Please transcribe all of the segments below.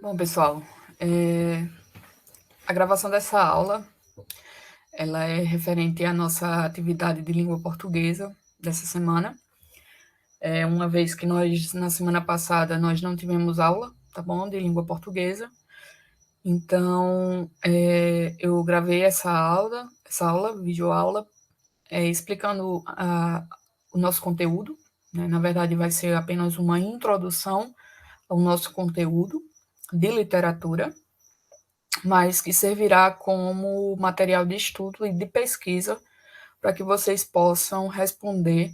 Bom, pessoal, a gravação dessa aula, ela é referente à nossa atividade de língua portuguesa dessa semana. Uma vez que nós, na semana passada, nós não tivemos aula, tá bom, de língua portuguesa. Então, eu gravei essa aula, videoaula, explicando o nosso conteúdo, né? Na verdade, vai ser apenas uma introdução ao nosso conteúdo de literatura, mas que servirá como material de estudo e de pesquisa para que vocês possam responder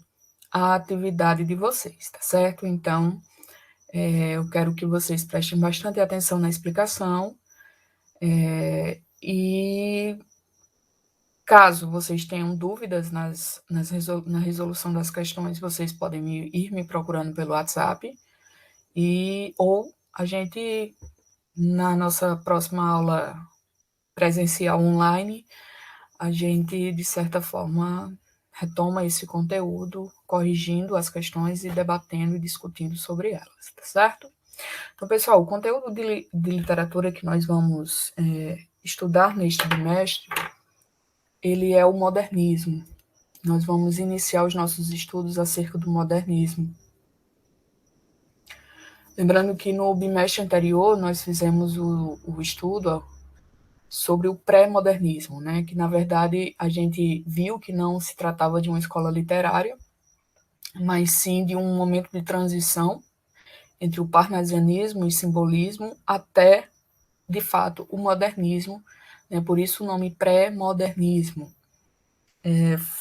à atividade de vocês, tá certo? Então, eu quero que vocês prestem bastante atenção na explicação, e caso vocês tenham dúvidas na resolução das questões, vocês podem ir me procurando pelo WhatsApp, ou a gente, na nossa próxima aula presencial online, a gente, de certa forma, retoma esse conteúdo, corrigindo as questões e debatendo e discutindo sobre elas, tá certo? Então, pessoal, o conteúdo de literatura que nós vamos estudar neste bimestre, ele é o modernismo. Nós vamos iniciar os nossos estudos acerca do modernismo. Lembrando que no bimestre anterior nós fizemos o estudo sobre o pré-modernismo, né? Que, na verdade, a gente viu que não se tratava de uma escola literária, mas sim de um momento de transição entre o parnasianismo e simbolismo até, de fato, o modernismo, né? Por isso o nome pré-modernismo.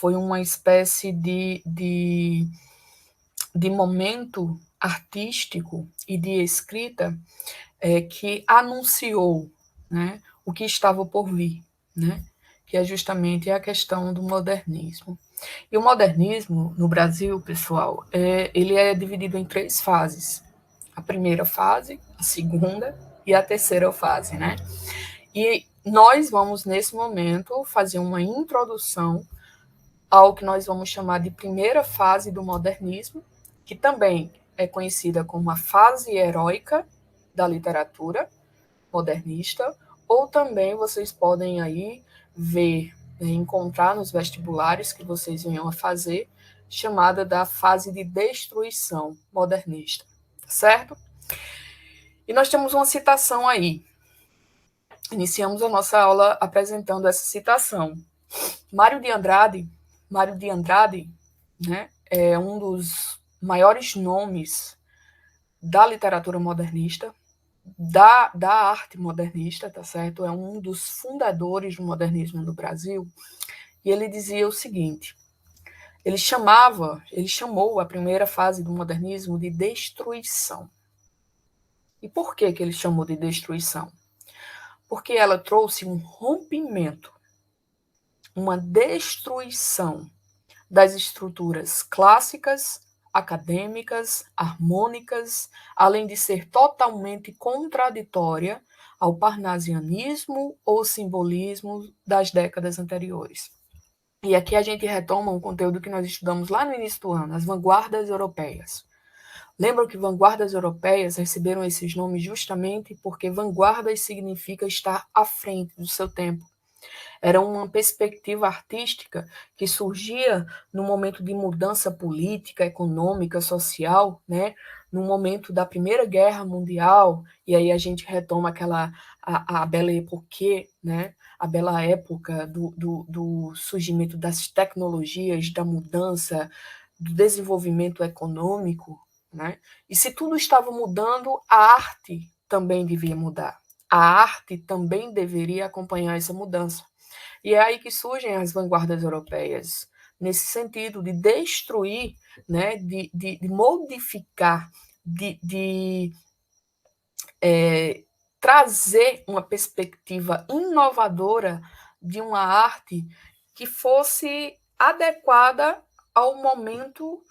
Foi uma espécie de momento artístico e de escrita que anunciou, né, o que estava por vir, né, que é justamente a questão do modernismo. E o modernismo, no Brasil, pessoal, ele é dividido em 3 fases. A primeira fase, a segunda e a terceira fase, né? E nós vamos, nesse momento, fazer uma introdução ao que nós vamos chamar de primeira fase do modernismo, que também é conhecida como a fase heróica da literatura modernista, ou também vocês podem aí ver, encontrar nos vestibulares que vocês venham a fazer, chamada da fase de destruição modernista, certo? E nós temos uma citação aí. Iniciamos a nossa aula apresentando essa citação. Mário de Andrade, né, é um dos maiores nomes da literatura modernista, da arte modernista, tá certo? É um dos fundadores do modernismo no Brasil, e ele dizia o seguinte: ele chamou a primeira fase do modernismo de destruição. E por que ele chamou de destruição? Porque ela trouxe um rompimento, uma destruição das estruturas clássicas, acadêmicas, harmônicas, além de ser totalmente contraditória ao parnasianismo ou simbolismo das décadas anteriores. E aqui a gente retoma um conteúdo que nós estudamos lá no início do ano, as vanguardas europeias. Lembram que vanguardas europeias receberam esses nomes justamente porque vanguardas significa estar à frente do seu tempo. Era uma perspectiva artística que surgia no momento de mudança política, econômica, social, né? No momento da Primeira Guerra Mundial, e aí a gente retoma a Belle Époque, né? A bela época do surgimento das tecnologias, da mudança, do desenvolvimento econômico, né? E se tudo estava mudando, a arte também devia mudar. A arte também deveria acompanhar essa mudança. E é aí que surgem as vanguardas europeias, nesse sentido de destruir, né, de modificar, de trazer uma perspectiva inovadora de uma arte que fosse adequada ao momento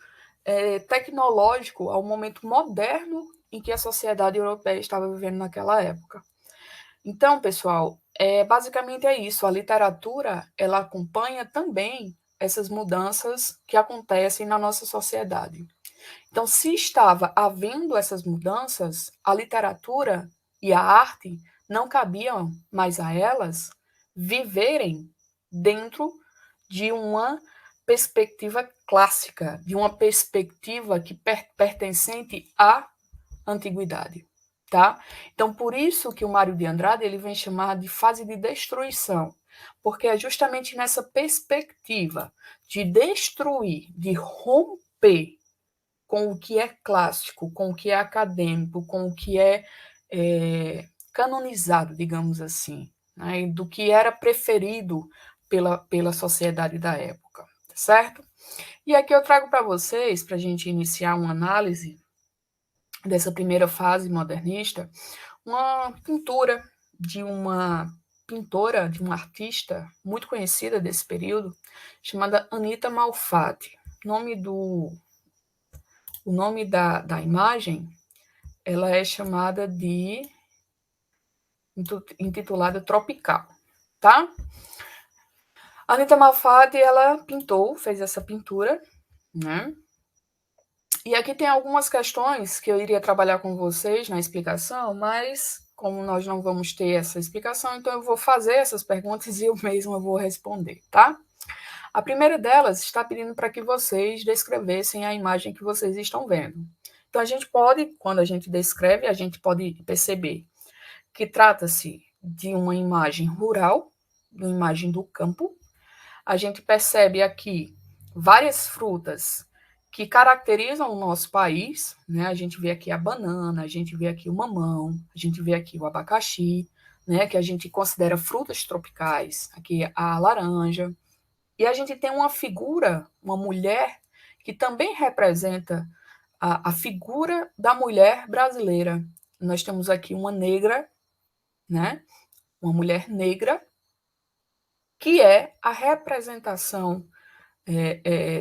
tecnológico, ao momento moderno em que a sociedade europeia estava vivendo naquela época. Então, pessoal, basicamente é isso. A literatura, ela acompanha também essas mudanças que acontecem na nossa sociedade. Então, se estava havendo essas mudanças, a literatura e a arte não cabiam mais a elas viverem dentro de uma perspectiva clássica, de uma perspectiva que pertencente à antiguidade, tá? Então, por isso que o Mário de Andrade ele vem chamar de fase de destruição, porque é justamente nessa perspectiva de destruir, de romper com o que é clássico, com o que é acadêmico, com o que canonizado, digamos assim, né? Do que era preferido pela sociedade da época, certo? E aqui eu trago para vocês, para a gente iniciar uma análise dessa primeira fase modernista, uma pintura de uma pintora, de uma artista muito conhecida desse período, chamada Anita Malfatti. O nome da imagem, ela é chamada de intitulada Tropical, tá? A Anita Malfatti, ela fez essa pintura, né? E aqui tem algumas questões que eu iria trabalhar com vocês na explicação, mas como nós não vamos ter essa explicação, então eu vou fazer essas perguntas e eu mesma vou responder, tá? A primeira delas está pedindo para que vocês descrevessem a imagem que vocês estão vendo. Então, a gente pode, quando a gente descreve, a gente pode perceber que trata-se de uma imagem rural, uma imagem do campo. A gente percebe aqui várias frutas que caracterizam o nosso país, né? A gente vê aqui a banana, a gente vê aqui o mamão, a gente vê aqui o abacaxi, né? Que a gente considera frutas tropicais, aqui a laranja. E a gente tem uma figura, uma mulher, que também representa a figura da mulher brasileira. Nós temos aqui uma negra, né? Uma mulher negra, que é a representação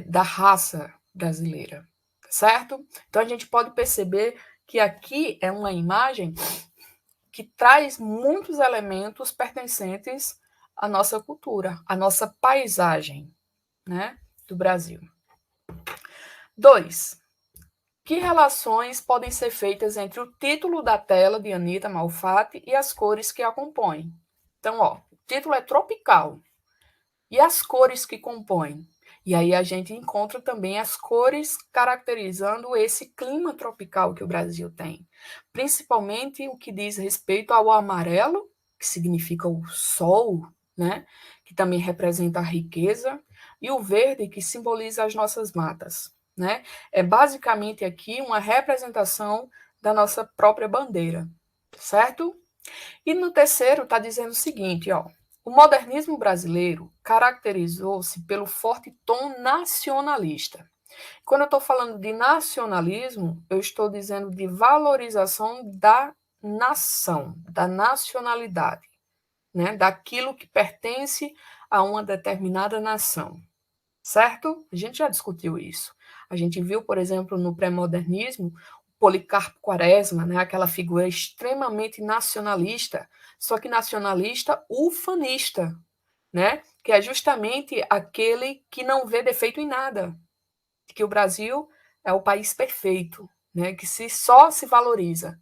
da raça brasileira, certo? Então a gente pode perceber que aqui é uma imagem que traz muitos elementos pertencentes à nossa cultura, à nossa paisagem, né, do Brasil. 2. Que relações podem ser feitas entre o título da tela de Anita Malfatti e as cores que a compõem? Então, ó, o título é Tropical. E as cores que compõem? E aí a gente encontra também as cores caracterizando esse clima tropical que o Brasil tem. Principalmente o que diz respeito ao amarelo, que significa o sol, né? Que também representa a riqueza, e o verde, que simboliza as nossas matas, né? É basicamente aqui uma representação da nossa própria bandeira, certo? E no terceiro está dizendo o seguinte, ó, o modernismo brasileiro caracterizou-se pelo forte tom nacionalista. Quando eu estou falando de nacionalismo, eu estou dizendo de valorização da nação, da nacionalidade, né? Daquilo que pertence a uma determinada nação, certo? A gente já discutiu isso. A gente viu, por exemplo, no pré-modernismo, Policarpo Quaresma, né, aquela figura extremamente nacionalista, só que nacionalista ufanista, né, que é justamente aquele que não vê defeito em nada, que o Brasil é o país perfeito, né, que só se valoriza,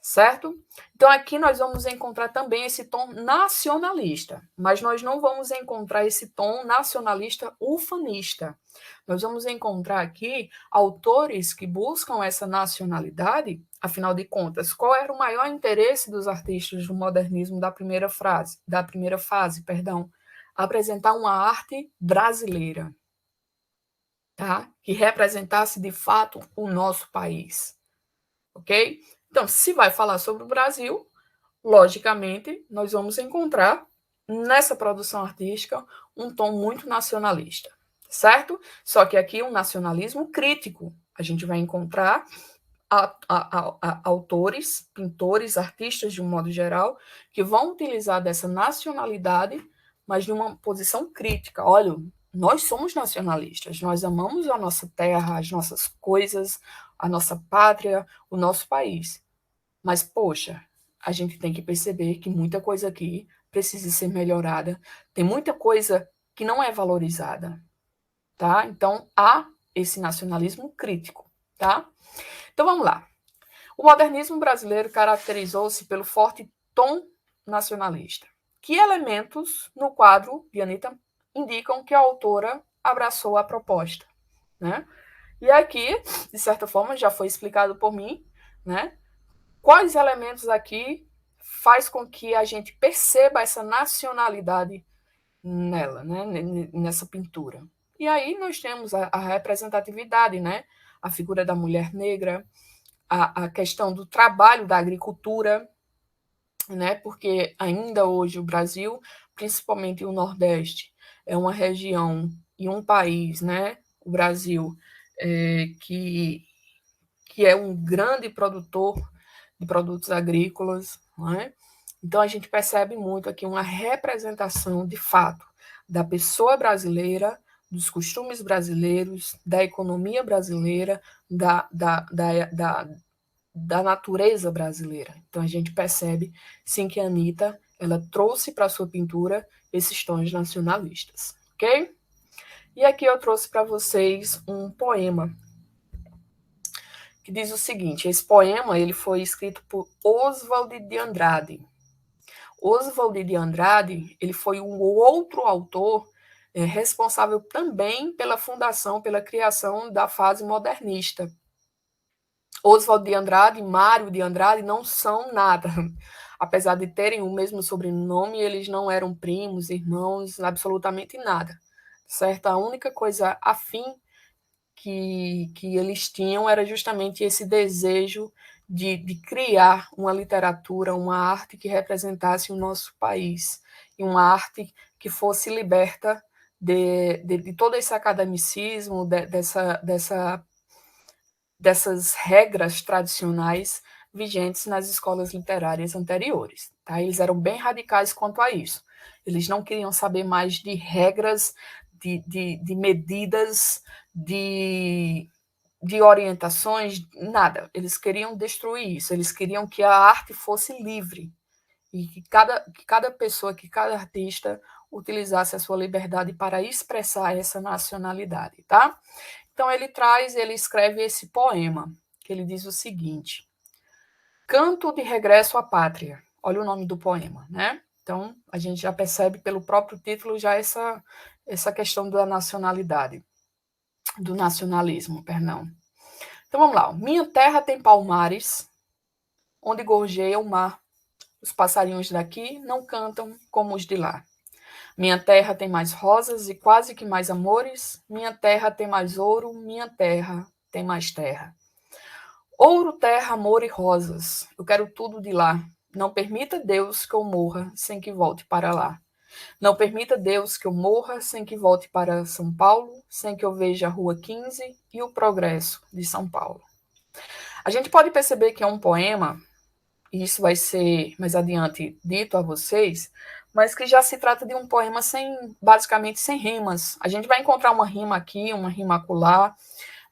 certo? Então aqui nós vamos encontrar também esse tom nacionalista, mas nós não vamos encontrar esse tom nacionalista ufanista. Nós vamos encontrar aqui autores que buscam essa nacionalidade, afinal de contas, qual era o maior interesse dos artistas do modernismo da primeira fase, perdão, apresentar uma arte brasileira, tá? Que representasse de fato o nosso país, ok? Então, se vai falar sobre o Brasil, logicamente, nós vamos encontrar nessa produção artística um tom muito nacionalista, certo? Só que aqui um nacionalismo crítico. A gente vai encontrar autores, pintores, artistas de um modo geral, que vão utilizar dessa nacionalidade, mas de uma posição crítica. Olha, nós somos nacionalistas, nós amamos a nossa terra, as nossas coisas, a nossa pátria, o nosso país. Mas, poxa, a gente tem que perceber que muita coisa aqui precisa ser melhorada. Tem muita coisa que não é valorizada, tá? Então, há esse nacionalismo crítico, tá? Então, vamos lá. O modernismo brasileiro caracterizou-se pelo forte tom nacionalista. Que elementos no quadro de Anitta indicam que a autora abraçou a proposta, né? E aqui, de certa forma, já foi explicado por mim, né? Quais elementos aqui faz com que a gente perceba essa nacionalidade nela, né? Nessa pintura. E aí nós temos a representatividade, né? A figura da mulher negra, a questão do trabalho da agricultura, né? Porque ainda hoje o Brasil, principalmente o Nordeste, é uma região e um país, né? O Brasil, que é um grande produtor de produtos agrícolas, né? Então a gente percebe muito aqui uma representação de fato da pessoa brasileira, dos costumes brasileiros, da economia brasileira, da natureza brasileira. Então a gente percebe sim que a Anitta ela trouxe para a sua pintura esses tons nacionalistas, ok? E aqui eu trouxe para vocês um poema que diz o seguinte: esse poema ele foi escrito por Oswald de Andrade. Oswald de Andrade ele foi um outro autor responsável também pela fundação, pela criação da fase modernista. Oswald de Andrade e Mário de Andrade não são nada. Apesar de terem o mesmo sobrenome, eles não eram primos, irmãos, absolutamente nada. Certo? A única coisa afim que eles tinham era justamente esse desejo de criar uma literatura, uma arte que representasse o nosso país, e uma arte que fosse liberta de todo esse academicismo, dessas regras tradicionais vigentes nas escolas literárias anteriores. Tá? Eles eram bem radicais quanto a isso. Eles não queriam saber mais de regras, de medidas, de orientações, nada. Eles queriam destruir isso. Eles queriam que a arte fosse livre e que cada pessoa, que cada artista utilizasse a sua liberdade para expressar essa nacionalidade, tá? Então ele escreve esse poema, que ele diz o seguinte: Canto de regresso à pátria. Olha o nome do poema, né? Então a gente já percebe pelo próprio título já essa questão da nacionalidade, do nacionalismo, perdão. Então vamos lá. Minha terra tem palmares, onde gorjeia o mar. Os passarinhos daqui não cantam como os de lá. Minha terra tem mais rosas e quase que mais amores. Minha terra tem mais ouro, minha terra tem mais terra. Ouro, terra, amor e rosas. Eu quero tudo de lá. Não permita, Deus, que eu morra sem que volte para lá. Não permita, Deus, que eu morra sem que volte para São Paulo, sem que eu veja a Rua 15 e o progresso de São Paulo. A gente pode perceber que é um poema, e isso vai ser mais adiante dito a vocês, mas que já se trata de um poema basicamente sem rimas. A gente vai encontrar uma rima aqui, uma rima acolá,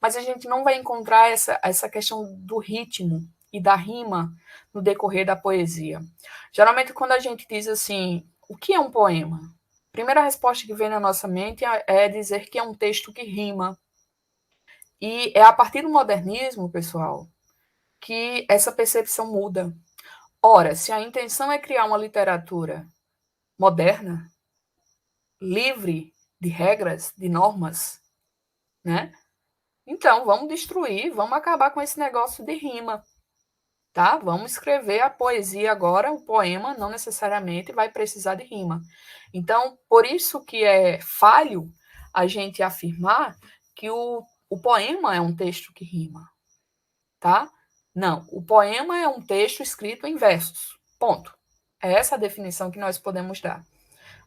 mas a gente não vai encontrar essa questão do ritmo e da rima no decorrer da poesia. Geralmente, quando a gente diz assim, o que é um poema? A primeira resposta que vem na nossa mente é dizer que é um texto que rima. E é a partir do modernismo, pessoal, que essa percepção muda. Ora, se a intenção é criar uma literatura moderna, livre de regras, de normas, né? Então, vamos destruir, vamos acabar com esse negócio de rima, tá? Vamos escrever a poesia agora, o poema não necessariamente vai precisar de rima. Então, por isso que é falho a gente afirmar que o poema é um texto que rima, tá? Não, o poema é um texto escrito em versos, ponto. É essa a definição que nós podemos dar.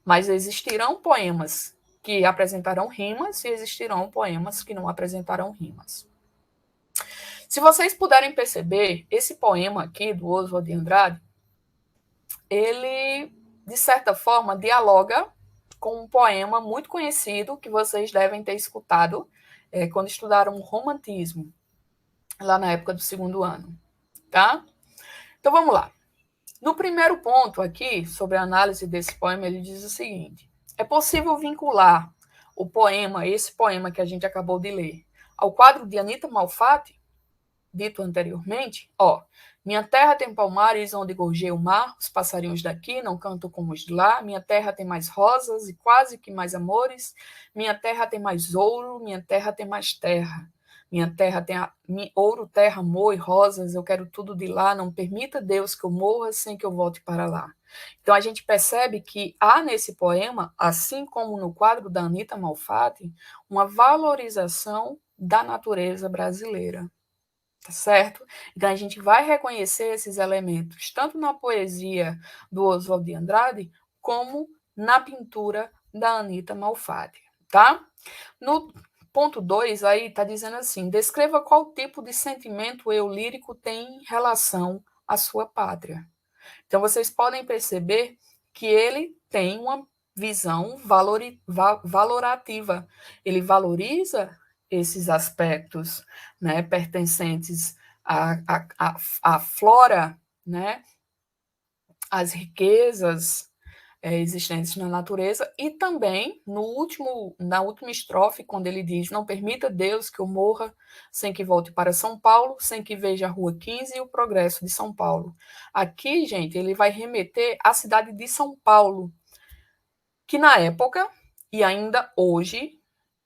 Mas existirão poemas que apresentarão rimas e existirão poemas que não apresentarão rimas. Se vocês puderem perceber, esse poema aqui do Oswald de Andrade, ele, de certa forma, dialoga com um poema muito conhecido que vocês devem ter escutado quando estudaram o romantismo, lá na época do segundo ano, tá? Então vamos lá. No primeiro ponto aqui, sobre a análise desse poema, ele diz o seguinte: é possível vincular o poema, esse poema que a gente acabou de ler, ao quadro de Anitta Malfatti? dito anteriormente, ó, minha terra tem palmares onde gorjeia o mar, os passarinhos daqui não cantam como os de lá, minha terra tem mais rosas e quase que mais amores, minha terra tem mais ouro, minha terra tem mais terra. Minha terra tem ouro, terra, amor e rosas, eu quero tudo de lá, não permita Deus que eu morra sem que eu volte para lá. Então a gente percebe que há nesse poema, assim como no quadro da Anita Malfatti, uma valorização da natureza brasileira. Tá certo? Então a gente vai reconhecer esses elementos tanto na poesia do Oswald de Andrade como na pintura da Anita Malfatti, tá? No ponto 2 aí está dizendo assim: descreva qual tipo de sentimento eu lírico tem em relação à sua pátria. Então vocês podem perceber que ele tem uma visão valorativa. Ele valoriza esses aspectos, né, pertencentes à flora, né, às riquezas existentes na natureza, e também na última estrofe, quando ele diz: não permita Deus que eu morra sem que volte para São Paulo, sem que veja a Rua 15 e o progresso de São Paulo. Aqui, gente, ele vai remeter à cidade de São Paulo, que na época, e ainda hoje,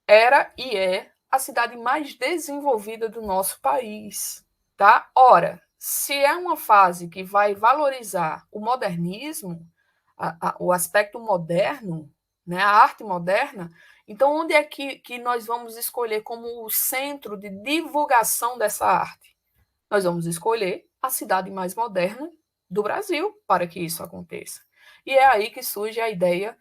era e é a cidade mais desenvolvida do nosso país, tá? Ora, se é uma fase que vai valorizar o modernismo, o aspecto moderno, né, a arte moderna, então onde é que nós vamos escolher como o centro de divulgação dessa arte? Nós vamos escolher a cidade mais moderna do Brasil para que isso aconteça. E é aí que surge a ideia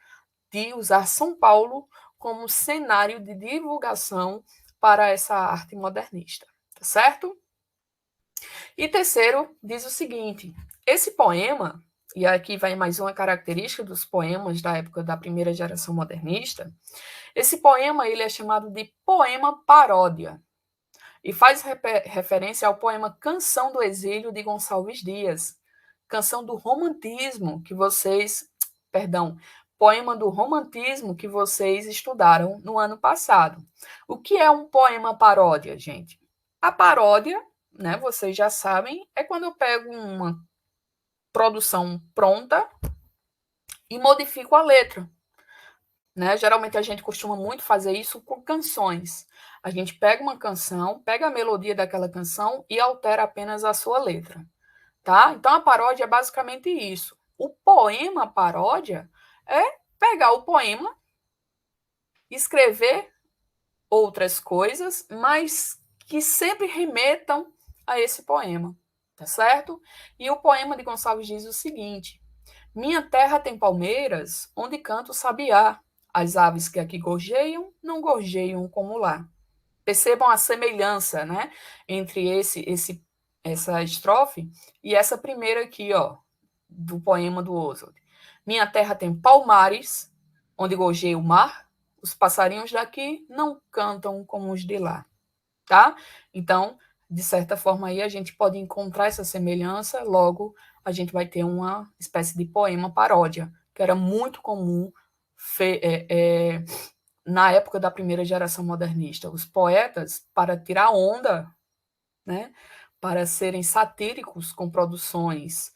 de usar São Paulo como cenário de divulgação para essa arte modernista, tá certo? E terceiro, diz o seguinte: esse poema, e aqui vai mais uma característica dos poemas da época da primeira geração modernista, esse poema ele é chamado de poema paródia e faz referência ao poema Canção do Exílio de Gonçalves Dias, canção do romantismo que vocês, perdão, poema do romantismo que vocês estudaram no ano passado. O que é um poema paródia, gente? A paródia, né, vocês já sabem, é quando eu pego uma produção pronta e modifico a letra. Né? Geralmente a gente costuma muito fazer isso com canções. A gente pega uma canção, pega a melodia daquela canção e altera apenas a sua letra. Tá? Então a paródia é basicamente isso. O poema paródia é pegar o poema, escrever outras coisas, mas que sempre remetam a esse poema, tá certo? E o poema de Gonçalves diz o seguinte: minha terra tem palmeiras, onde canta o sabiá. As aves que aqui gorjeiam, não gorjeiam como lá. Percebam a semelhança, né, entre essa estrofe e essa primeira aqui, ó, do poema do Oswald. Minha terra tem palmares, onde gorjeia o mar. Os passarinhos daqui não cantam como os de lá, tá? Então, de certa forma aí a gente pode encontrar essa semelhança, logo a gente vai ter uma espécie de poema paródia, que era muito comum na época da primeira geração modernista. Os poetas, para tirar onda, né, para serem satíricos com produções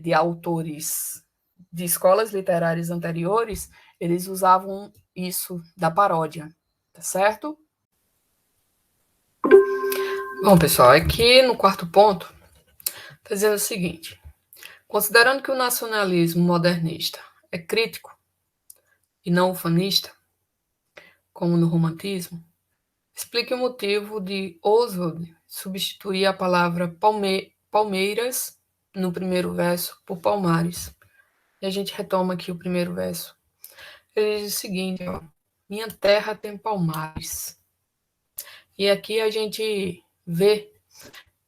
de autores de escolas literárias anteriores, eles usavam isso da paródia, tá certo? Bom, pessoal, aqui no quarto ponto, está dizendo o seguinte: considerando que o nacionalismo modernista é crítico e não ufanista, como no romantismo, explique o motivo de Oswald substituir a palavra palmeiras no primeiro verso por palmares. E a gente retoma aqui o primeiro verso. Ele diz o seguinte: ó, minha terra tem palmares. E aqui a gente vê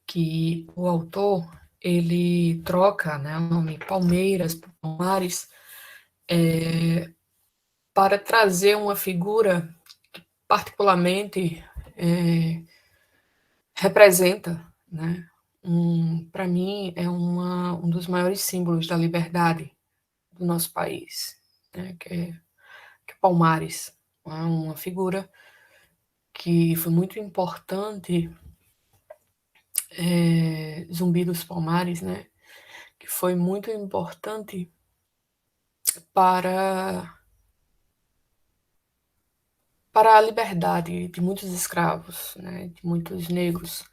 que o autor ele troca, né, o nome Palmeiras por Palmares para trazer uma figura que particularmente representa, né, para mim é um dos maiores símbolos da liberdade do nosso país, né, que é Palmares, é uma figura que foi muito importante Zumbi dos Palmares, né, que foi muito importante para para a liberdade de muitos escravos, né, de muitos negros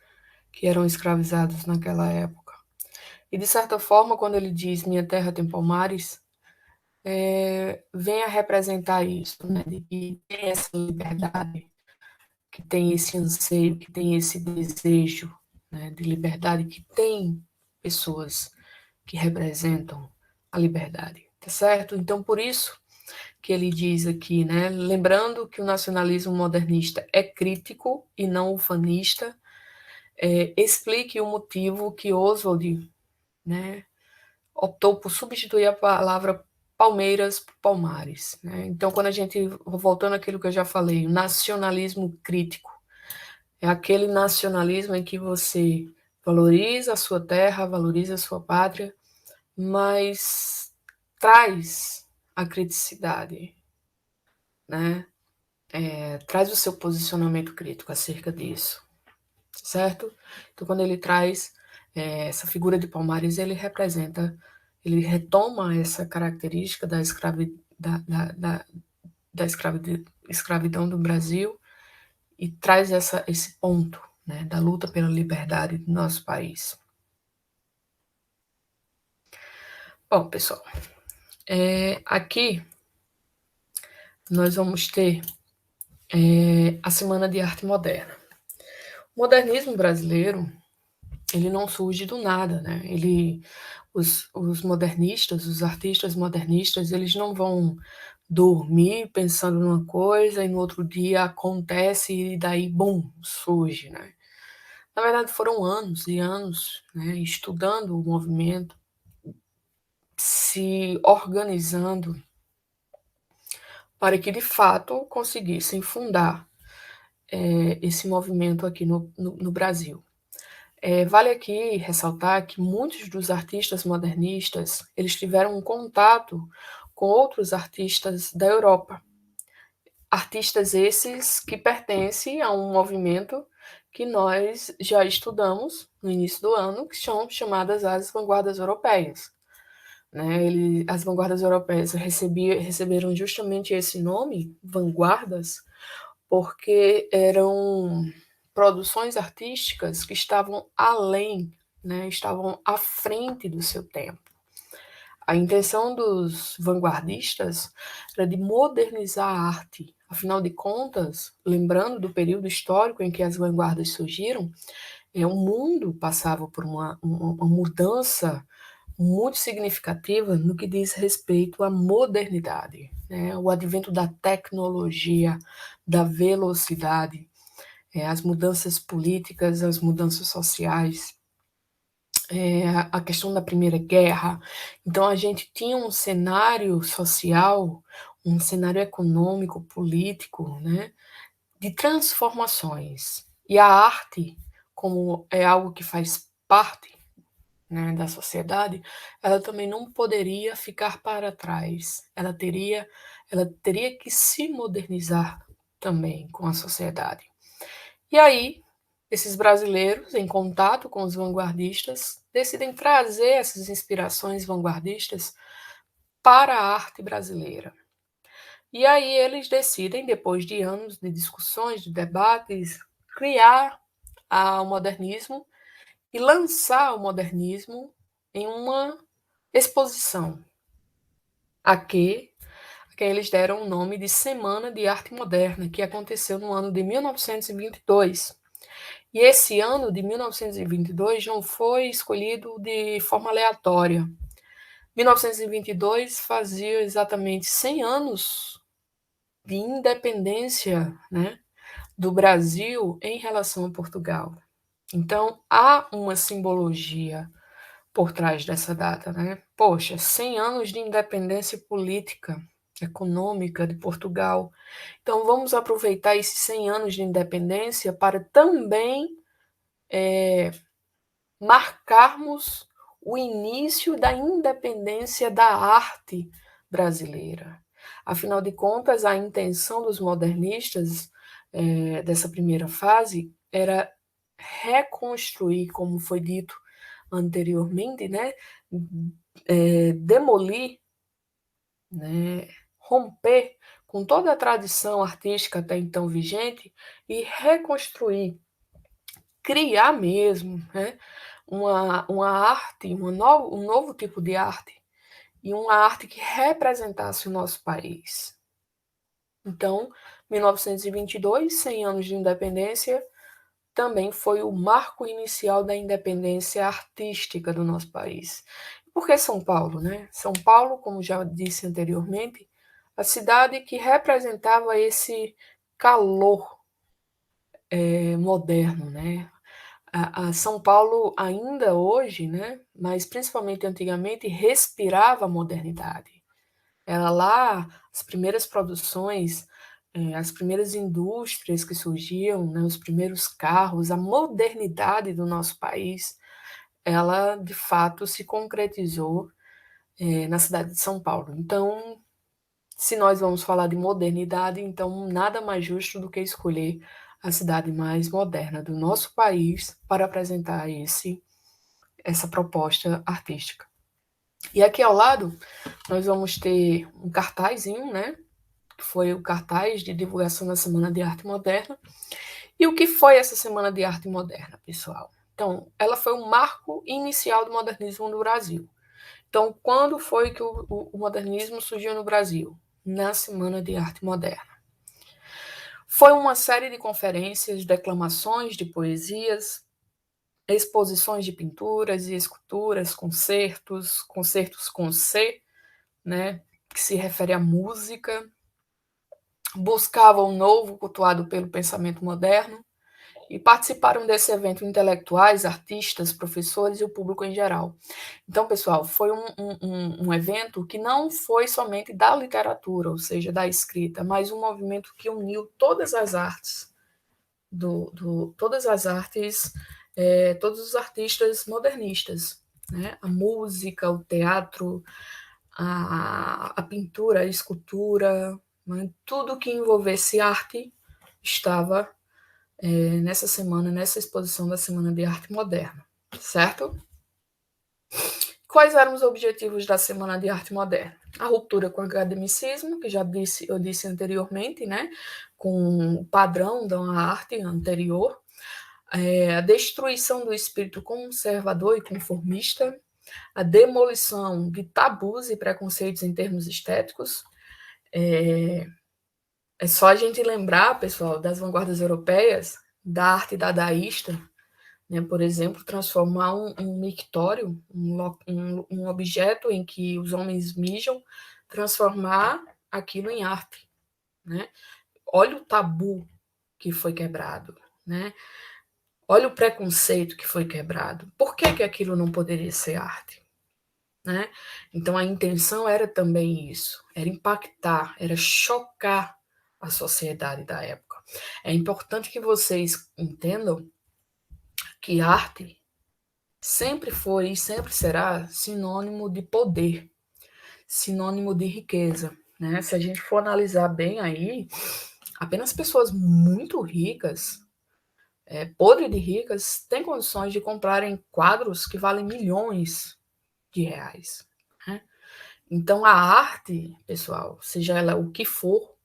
que eram escravizados naquela época. E de certa forma, quando ele diz minha terra tem palmares, vem a representar isso, né, de que tem essa liberdade, que tem esse anseio, que tem esse desejo, né, de liberdade, que tem pessoas que representam a liberdade, tá certo? Então, por isso que ele diz aqui, né, lembrando que o nacionalismo modernista é crítico e não ufanista, explique o motivo que Oswald, né, optou por substituir a palavra Palmeiras por Palmares. Né? Então, quando a gente, voltando àquilo que eu já falei, o nacionalismo crítico, é aquele nacionalismo em que você valoriza a sua terra, valoriza a sua pátria, mas traz a criticidade, né? Traz o seu posicionamento crítico acerca disso, certo? Então, quando ele traz essa figura de Palmares, ele representa, ele retoma essa característica da escravidão do Brasil e traz esse ponto, né, da luta pela liberdade do nosso país. Bom, pessoal, aqui nós vamos ter a Semana de Arte Moderna. O modernismo brasileiro, ele não surge do nada, né? Os modernistas, os artistas modernistas, eles não vão dormir pensando numa coisa e no outro dia acontece e daí, bum, surge, né? Na verdade, foram anos e anos, né, estudando o movimento, se organizando para que, de fato, conseguissem fundar esse movimento aqui no Brasil. Vale aqui ressaltar que muitos dos artistas modernistas, eles tiveram um contato com outros artistas da Europa. Artistas esses que pertencem a um movimento que nós já estudamos no início do ano, que são chamadas as vanguardas europeias. Né? As vanguardas europeias receberam justamente esse nome, vanguardas, porque eram produções artísticas que estavam além, né, estavam à frente do seu tempo. A intenção dos vanguardistas era de modernizar a arte. Afinal de contas, lembrando do período histórico em que as vanguardas surgiram, o mundo passava por uma mudança muito significativa no que diz respeito à modernidade, né? O advento da tecnologia, da velocidade, as mudanças políticas, as mudanças sociais, a questão da Primeira Guerra. Então, a gente tinha um cenário social, um cenário econômico, político, né, de transformações. E a arte, como é algo que faz parte, né, da sociedade, ela também não poderia ficar para trás. Ela teria que se modernizar também com a sociedade. E aí, esses brasileiros, em contato com os vanguardistas, decidem trazer essas inspirações vanguardistas para a arte brasileira. E aí eles decidem, depois de anos de discussões, de debates, criar o modernismo e lançar o modernismo em uma exposição, a quem eles deram o nome de Semana de Arte Moderna, que aconteceu no ano de 1922. E esse ano de 1922 não foi escolhido de forma aleatória. 1922 fazia exatamente 100 anos de independência, né, do Brasil em relação a Portugal. Então, há uma simbologia por trás dessa data, né? Poxa, 100 anos de independência política, econômica de Portugal. Então, vamos aproveitar esses 100 anos de independência para também marcarmos o início da independência da arte brasileira. Afinal de contas, a intenção dos modernistas dessa primeira fase era reconstruir, como foi dito anteriormente, né? Demolir, né? Romper com toda a tradição artística até então vigente e reconstruir, criar mesmo, né? Uma arte, um novo tipo de arte, e uma arte que representasse o nosso país. Então, 1922, 100 anos de independência, também foi o marco inicial da independência artística do nosso país. Por que São Paulo, né? São Paulo, como já disse anteriormente, a cidade que representava esse calor moderno, né? A São Paulo ainda hoje, né? Mas principalmente antigamente, respirava a modernidade. Era lá as primeiras produções, as primeiras indústrias que surgiam, né, os primeiros carros, a modernidade do nosso país, ela de fato se concretizou na cidade de São Paulo. Então, se nós vamos falar de modernidade, então nada mais justo do que escolher a cidade mais moderna do nosso país para apresentar essa proposta artística. E aqui ao lado, nós vamos ter um cartazinho, né? Que foi o cartaz de divulgação da Semana de Arte Moderna. E o que foi essa Semana de Arte Moderna, pessoal? Então, ela foi o marco inicial do modernismo no Brasil. Então, quando foi que o modernismo surgiu no Brasil? Na Semana de Arte Moderna. Foi uma série de conferências, declamações de poesias, exposições de pinturas e esculturas, concertos com C, né, que se refere à música, buscava um novo cultuado pelo pensamento moderno, e participaram desse evento intelectuais, artistas, professores e o público em geral. Então, pessoal, foi um evento que não foi somente da literatura, ou seja, da escrita, mas um movimento que uniu todas as artes, todas as artes, todos os artistas modernistas, né? A música, o teatro, a pintura, a escultura, né? Tudo que envolvesse arte estava nessa semana, nessa exposição da Semana de Arte Moderna, certo? Quais eram os objetivos da Semana de Arte Moderna? A ruptura com o academicismo, que eu disse anteriormente, né? Com o padrão da arte anterior, a destruição do espírito conservador e conformista, a demolição de tabus e preconceitos em termos estéticos. É só a gente lembrar, pessoal, das vanguardas europeias, da arte dadaísta, né? Por exemplo, transformar um mictório, um objeto em que os homens mijam, transformar aquilo em arte, né? Olha o tabu que foi quebrado, né? Olha o preconceito que foi quebrado. Por que que aquilo não poderia ser arte? Né? Então a intenção era também isso, era impactar, era chocar a sociedade da época. É importante que vocês entendam que arte sempre foi e sempre será sinônimo de poder, sinônimo de riqueza. Né? Se a gente for analisar bem aí, apenas pessoas muito ricas, podre de ricas, têm condições de comprarem quadros que valem milhões de reais. Né? Então, a arte, pessoal, seja ela o que for,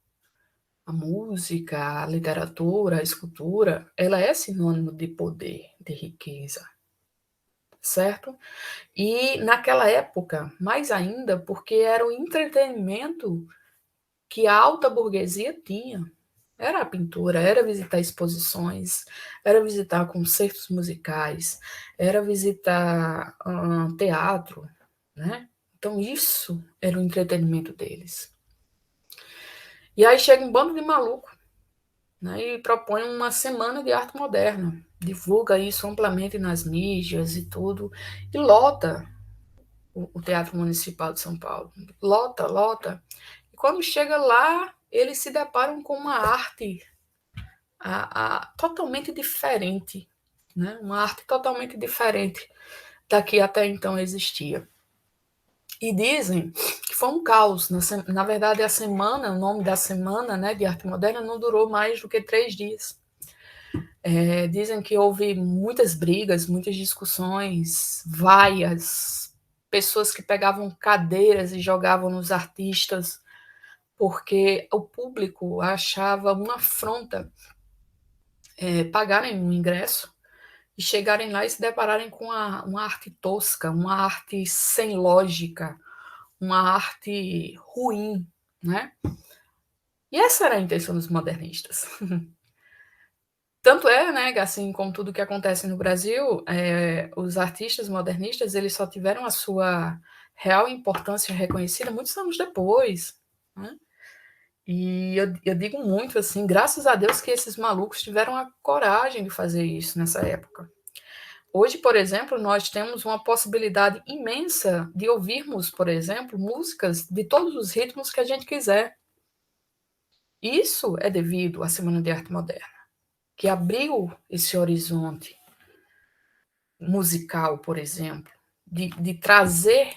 a música, a literatura, a escultura, ela é sinônimo de poder, de riqueza, certo? E naquela época, mais ainda, porque era o entretenimento que a alta burguesia tinha. Era a pintura, era visitar exposições, era visitar concertos musicais, era visitar teatro, né? Então isso era o entretenimento deles. E aí chega um bando de maluco, né, e propõe uma semana de arte moderna, divulga isso amplamente nas mídias e tudo, e lota o Teatro Municipal de São Paulo. Lota, lota. E quando chega lá, eles se deparam com uma arte totalmente diferente, né? Uma arte totalmente diferente da que até então existia. E dizem que foi um caos. Na verdade, a semana, o nome da semana, né, de arte moderna não durou mais do que 3 dias. Dizem que houve muitas brigas, muitas discussões, vaias, pessoas que pegavam cadeiras e jogavam nos artistas, porque o público achava uma afronta pagarem um ingresso e chegarem lá e se depararem com uma arte tosca, uma arte sem lógica, uma arte ruim, né? E essa era a intenção dos modernistas. Tanto é, né, assim como tudo que acontece no Brasil, os artistas modernistas eles só tiveram a sua real importância reconhecida muitos anos depois, né? E eu digo muito assim, graças a Deus que esses malucos tiveram a coragem de fazer isso nessa época. Hoje, por exemplo, nós temos uma possibilidade imensa de ouvirmos, por exemplo, músicas de todos os ritmos que a gente quiser. Isso é devido à Semana de Arte Moderna, que abriu esse horizonte musical, por exemplo, de trazer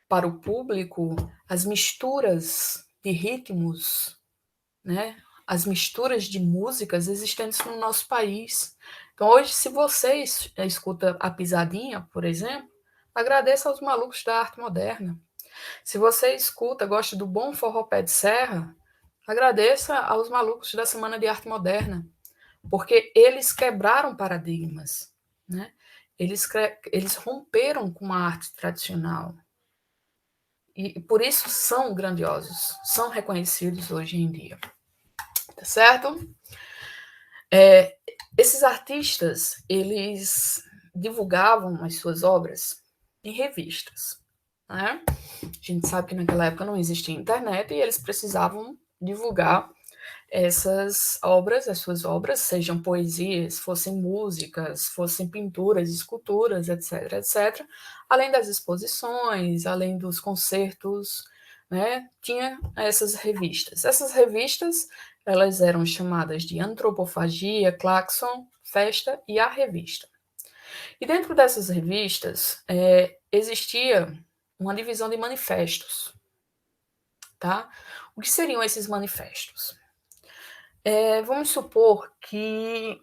para o público as misturas de ritmos, né? As misturas de músicas existentes no nosso país. Então, hoje, se você escuta a pisadinha, por exemplo, agradeça aos malucos da arte moderna. Se você escuta, gosta do bom forró pé de serra, agradeça aos malucos da Semana de Arte Moderna, porque eles quebraram paradigmas, né? Eles romperam com a arte tradicional. E por isso são grandiosos, são reconhecidos hoje em dia. Tá certo? Esses artistas, eles divulgavam as suas obras em revistas, né? A gente sabe que naquela época não existia internet e eles precisavam divulgar essas obras, as suas obras, sejam poesias, fossem músicas, fossem pinturas, esculturas, etc, etc, além das exposições, além dos concertos, né? Tinha essas revistas. Essas revistas, elas eram chamadas de Antropofagia, Claxon, Festa e a Revista. E dentro dessas revistas existia uma divisão de manifestos, tá? O que seriam esses manifestos? Vamos supor que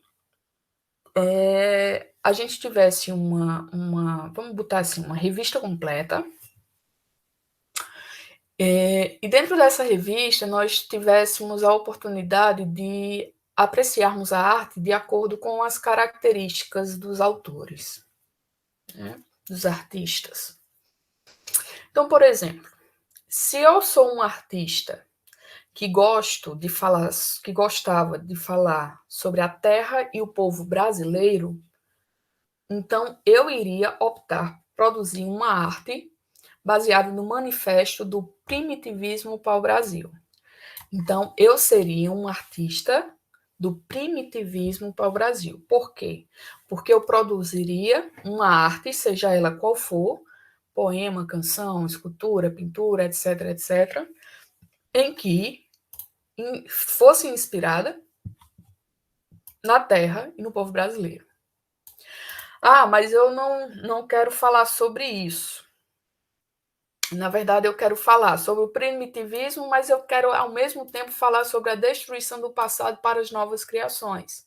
a gente tivesse vamos botar assim, uma revista completa, e dentro dessa revista nós tivéssemos a oportunidade de apreciarmos a arte de acordo com as características dos autores, né, dos artistas. Então, por exemplo, se eu sou um artista que gostava de falar sobre a terra e o povo brasileiro, então eu iria optar por produzir uma arte baseada no manifesto do primitivismo para o Brasil. Então eu seria um artista do primitivismo para o Brasil. Por quê? Porque eu produziria uma arte, seja ela qual for, poema, canção, escultura, pintura, etc, etc, em que fosse inspirada na terra e no povo brasileiro. Ah, mas eu não quero falar sobre isso. Na verdade, eu quero falar sobre o primitivismo, mas eu quero, ao mesmo tempo, falar sobre a destruição do passado para as novas criações.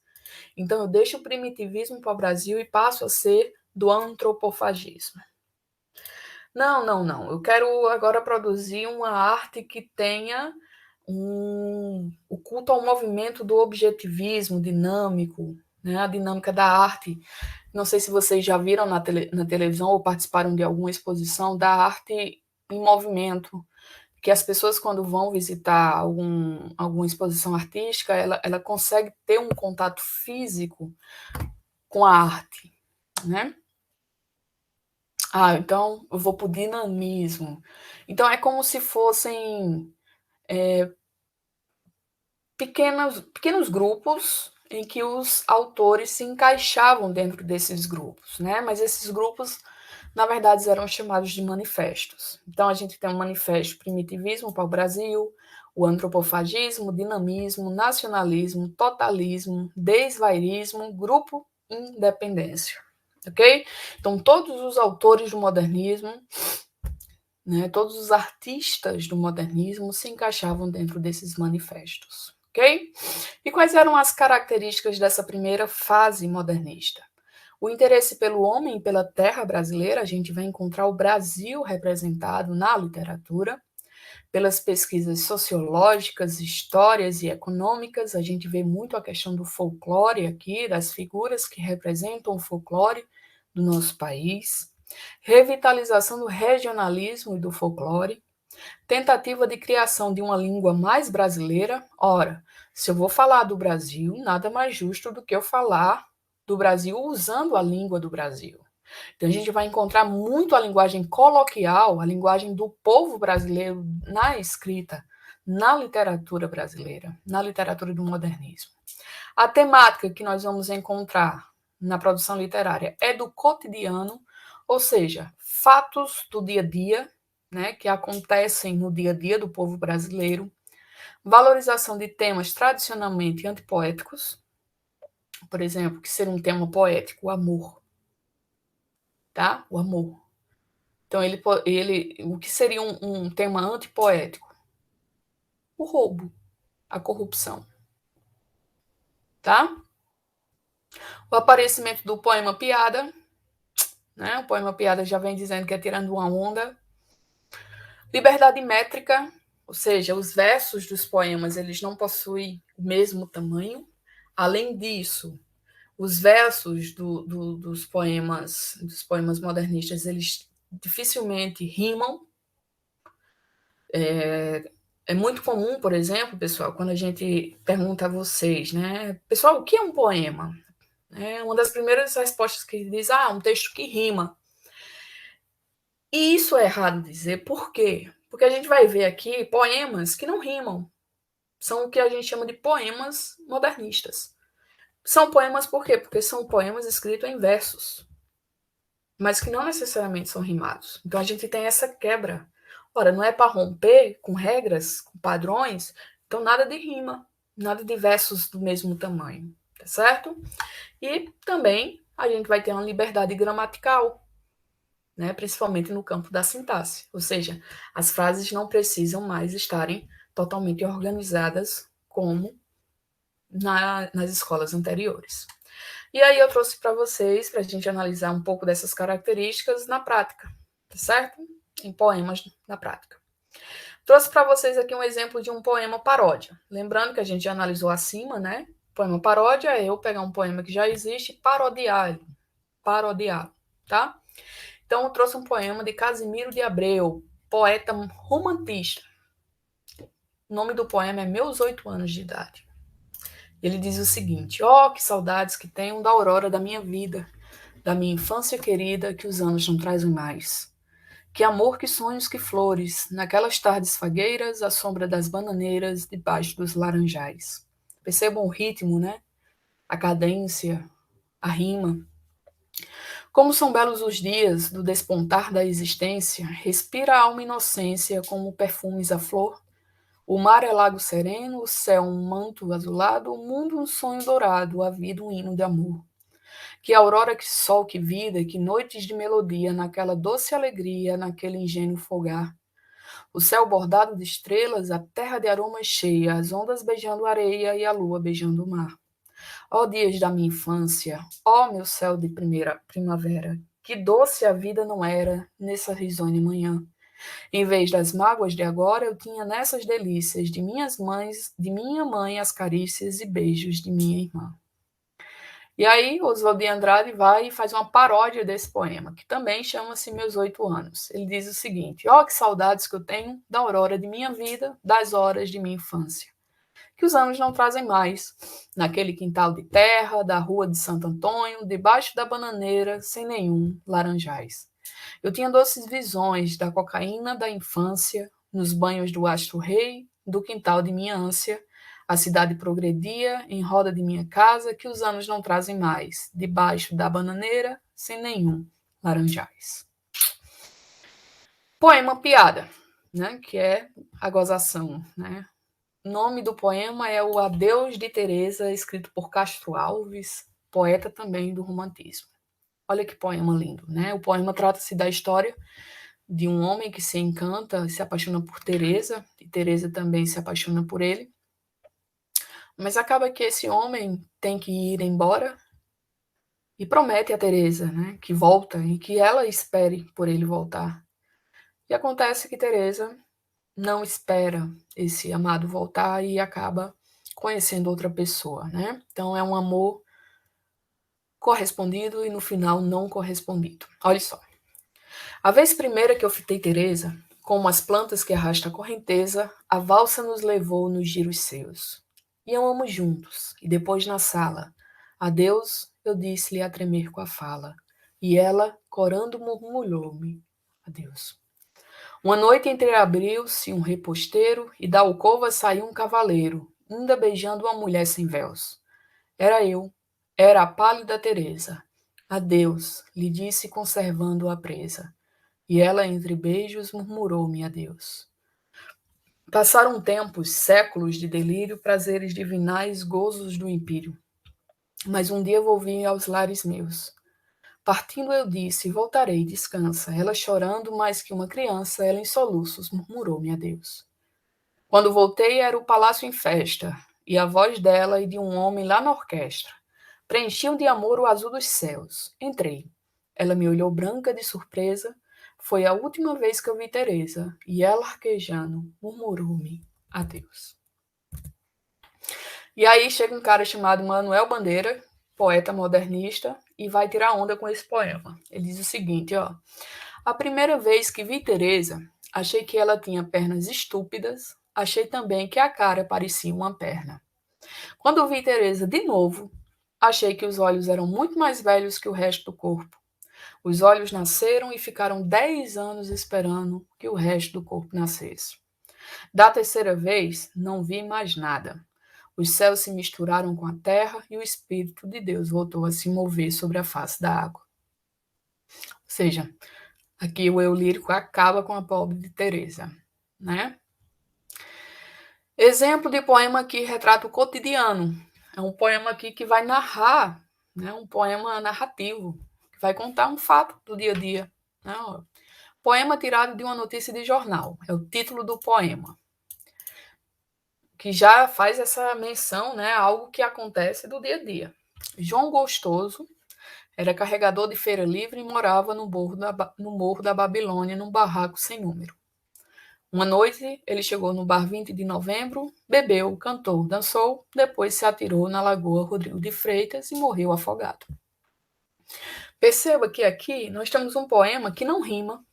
Então, eu deixo o primitivismo para o Brasil e passo a ser do antropofagismo. Não, não, não. Eu quero agora produzir uma arte que tenha o culto ao movimento do objetivismo dinâmico, né? A dinâmica da arte. Não sei se vocês já viram na televisão ou participaram de alguma exposição da arte em movimento, que as pessoas, quando vão visitar alguma exposição artística, ela consegue ter um contato físico com a arte, né? Ah, então eu vou para o dinamismo. Então é como se fossem pequenos grupos em que os autores se encaixavam dentro desses grupos, né? Mas esses grupos, na verdade, eram chamados de manifestos. Então a gente tem um manifesto primitivismo para o Brasil, o antropofagismo, dinamismo, nacionalismo, totalismo, desvairismo, grupo independência, ok? Então todos os autores do modernismo, né, todos os artistas do modernismo se encaixavam dentro desses manifestos. ok? E quais eram as características dessa primeira fase modernista? O interesse pelo homem e pela terra brasileira, a gente vai encontrar o Brasil representado na literatura, pelas pesquisas sociológicas, histórias e econômicas, a gente vê muito a questão do folclore aqui, das figuras que representam o folclore do nosso país, revitalização do regionalismo e do folclore, tentativa de criação de uma língua mais brasileira. Ora, se eu vou falar do Brasil, nada mais justo do que eu falar do Brasil usando a língua do Brasil. Então, a gente vai encontrar muito a linguagem coloquial, a linguagem do povo brasileiro na escrita, na literatura brasileira, na literatura do modernismo. A temática que nós vamos encontrar na produção literária é do cotidiano, ou seja, fatos do dia a dia, né, que acontecem no dia a dia do povo brasileiro, valorização de temas tradicionalmente antipoéticos, por exemplo, que seria um tema poético, o amor, tá? O amor. Então, o que seria um tema antipoético? O roubo, a corrupção, tá? O aparecimento do poema piada, né? O poema piada já vem dizendo que é tirando uma onda. Liberdade métrica, ou seja, os versos dos poemas eles não possuem o mesmo tamanho. Além disso, os versos dos poemas modernistas, eles dificilmente rimam. É muito comum, por exemplo, pessoal, quando a gente pergunta a vocês, né, pessoal, o que é um poema? É uma das primeiras respostas que diz, um texto que rima. E isso é errado dizer, por quê? Porque a gente vai ver aqui poemas que não rimam. São o que a gente chama de poemas modernistas. São poemas por quê? Porque são poemas escritos em versos, mas que não necessariamente são rimados. Então a gente tem essa quebra. Ora, não é para romper com regras, com padrões, então nada de rima, nada de versos do mesmo tamanho, tá certo? E também a gente vai ter uma liberdade gramatical, né, principalmente no campo da sintaxe, ou seja, as frases não precisam mais estarem totalmente organizadas como nas escolas anteriores. E aí eu trouxe para vocês, para a gente analisar um pouco dessas características na prática, tá certo? Em poemas na prática. Trouxe para vocês aqui um exemplo de um poema paródia. Lembrando que a gente já analisou acima, né? Poema paródia é eu pegar um poema que já existe e parodiar, tá? Então eu trouxe um poema de Casimiro de Abreu, poeta romantista. O nome do poema é Meus 8 anos de idade. Ele diz o seguinte: que saudades que tenho da aurora da minha vida, da minha infância querida que os anos não trazem mais. Que amor, que sonhos, que flores, naquelas tardes fagueiras, à sombra das bananeiras, debaixo dos laranjais. Percebam o ritmo, né? A cadência, a rima. Como são belos os dias do despontar da existência, respira a alma inocência como perfumes à flor. O mar é lago sereno, o céu um manto azulado, o mundo um sonho dourado, a vida um hino de amor. Que aurora, que sol, que vida, que noites de melodia, naquela doce alegria, naquele ingênuo folgar. O céu bordado de estrelas, a terra de aromas cheia, as ondas beijando a areia e a lua beijando o mar. Ó dias da minha infância, ó meu céu de primeira primavera, que doce a vida não era nessa risonha manhã. Em vez das mágoas de agora, eu tinha nessas delícias de minha mãe as carícias e beijos de minha irmã. E aí, Oswald de Andrade vai e faz uma paródia desse poema, que também chama-se Meus 8 Anos. Ele diz o seguinte: que saudades que eu tenho da aurora de minha vida, das horas de minha infância, que os anos não trazem mais. Naquele quintal de terra, da rua de Santo Antônio, debaixo da bananeira, sem nenhum laranjais. Eu tinha doces visões da cocaína da infância, nos banhos do astro-rei, do quintal de minha ânsia. A cidade progredia em roda de minha casa, que os anos não trazem mais, debaixo da bananeira, sem nenhum laranjais. Poema piada, né, que é a gozação, né? O nome do poema é O Adeus de Teresa, escrito por Castro Alves, poeta também do romantismo. Olha que poema lindo, né? O poema trata-se da história de um homem que se apaixona por Teresa, e Teresa também se apaixona por ele. Mas acaba que esse homem tem que ir embora e promete a Teresa, né, que volta e que ela espere por ele voltar. E acontece que Teresa não espera esse amado voltar e acaba conhecendo outra pessoa, né? Então é um amor correspondido e no final não correspondido. Olha só. A vez primeira que eu fitei Teresa, como as plantas que arrasta a correnteza, a valsa nos levou nos giros seus. Íamos juntos, e depois na sala. Adeus, eu disse-lhe a tremer com a fala. E ela, corando, murmurou-me. Adeus. Uma noite entreabriu-se um reposteiro, e da alcova saiu um cavaleiro, ainda beijando uma mulher sem véus. Era eu, era a pálida Teresa. Adeus, lhe disse conservando-a presa. E ela, entre beijos, murmurou-me adeus. Passaram tempos, séculos de delírio, prazeres divinais, gozos do império. Mas um dia volvi aos lares meus. Partindo eu disse, voltarei, descansa. Ela chorando mais que uma criança, ela em soluços murmurou-me adeus. Quando voltei era o palácio em festa, e a voz dela e de um homem lá na orquestra preenchiam de amor o azul dos céus. Entrei. Ela me olhou branca de surpresa. Foi a última vez que eu vi Teresa, e ela, arquejando, murmurou-me adeus. E aí chega um cara chamado Manuel Bandeira, poeta modernista, e vai tirar onda com esse poema. Ele diz o seguinte, ó: a primeira vez que vi Teresa, achei que ela tinha pernas estúpidas, achei também que a cara parecia uma perna. Quando vi Teresa de novo, achei que os olhos eram muito mais velhos que o resto do corpo. Os olhos nasceram e ficaram 10 anos esperando que o resto do corpo nascesse. Da terceira vez, não vi mais nada. Os céus se misturaram com a terra e o Espírito de Deus voltou a se mover sobre a face da água. Ou seja, aqui o eu lírico acaba com a pobre de Teresa, né? Exemplo de poema que retrata o cotidiano. É um poema aqui que vai narrar, né? Um poema narrativo, que vai contar um fato do dia a dia. Né? Poema tirado de uma notícia de jornal. É o título do poema. Que já faz essa menção, né, a algo que acontece do dia a dia. João Gostoso era carregador de feira livre e morava no Morro da Babilônia, num barraco sem número. Uma noite, ele chegou no bar 20 de novembro, bebeu, cantou, dançou, depois se atirou na Lagoa Rodrigo de Freitas e morreu afogado. Perceba que aqui nós temos um poema que não rima,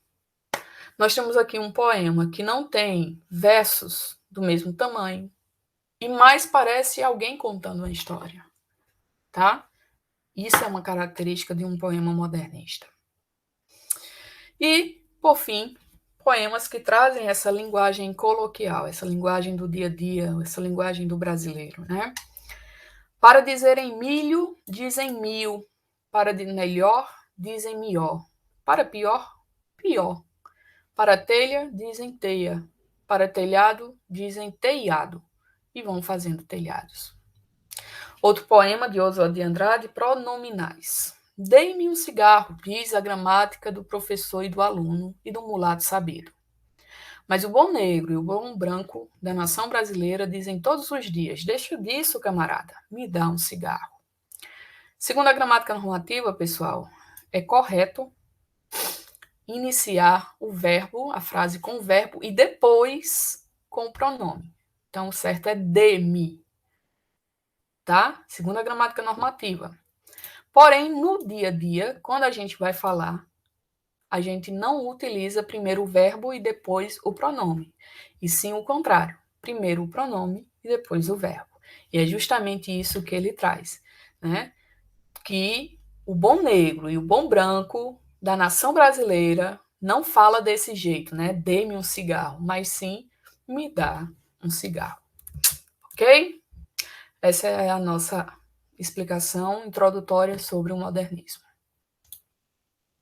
nós temos aqui um poema que não tem versos do mesmo tamanho, e mais parece alguém contando uma história, tá? Isso é uma característica de um poema modernista. E, por fim, poemas que trazem essa linguagem coloquial, essa linguagem do dia a dia, essa linguagem do brasileiro, né? Para dizerem milho, dizem mil. Para de melhor, dizem melhor. Para pior, pior. Para telha, dizem teia. Para telhado, dizem teiado. E vão fazendo telhados. Outro poema de Oswald de Andrade, Pronominais. Dei-me um cigarro, diz a gramática do professor e do aluno e do mulato sabido. Mas o bom negro e o bom branco da nação brasileira dizem todos os dias: deixa disso, camarada, me dá um cigarro. Segundo a gramática normativa, pessoal, é correto iniciar o verbo, a frase com o verbo e depois com o pronome. Então, o certo é de-me, tá? Segundo a gramática normativa. Porém, no dia a dia, quando a gente vai falar, a gente não utiliza primeiro o verbo e depois o pronome, e sim o contrário, primeiro o pronome e depois o verbo. E é justamente isso que ele traz, né? Que o bom negro e o bom branco da nação brasileira não fala desse jeito, né? Dê-me um cigarro, mas sim me dá um cigarro. Ok? Essa é a nossa explicação introdutória sobre o modernismo.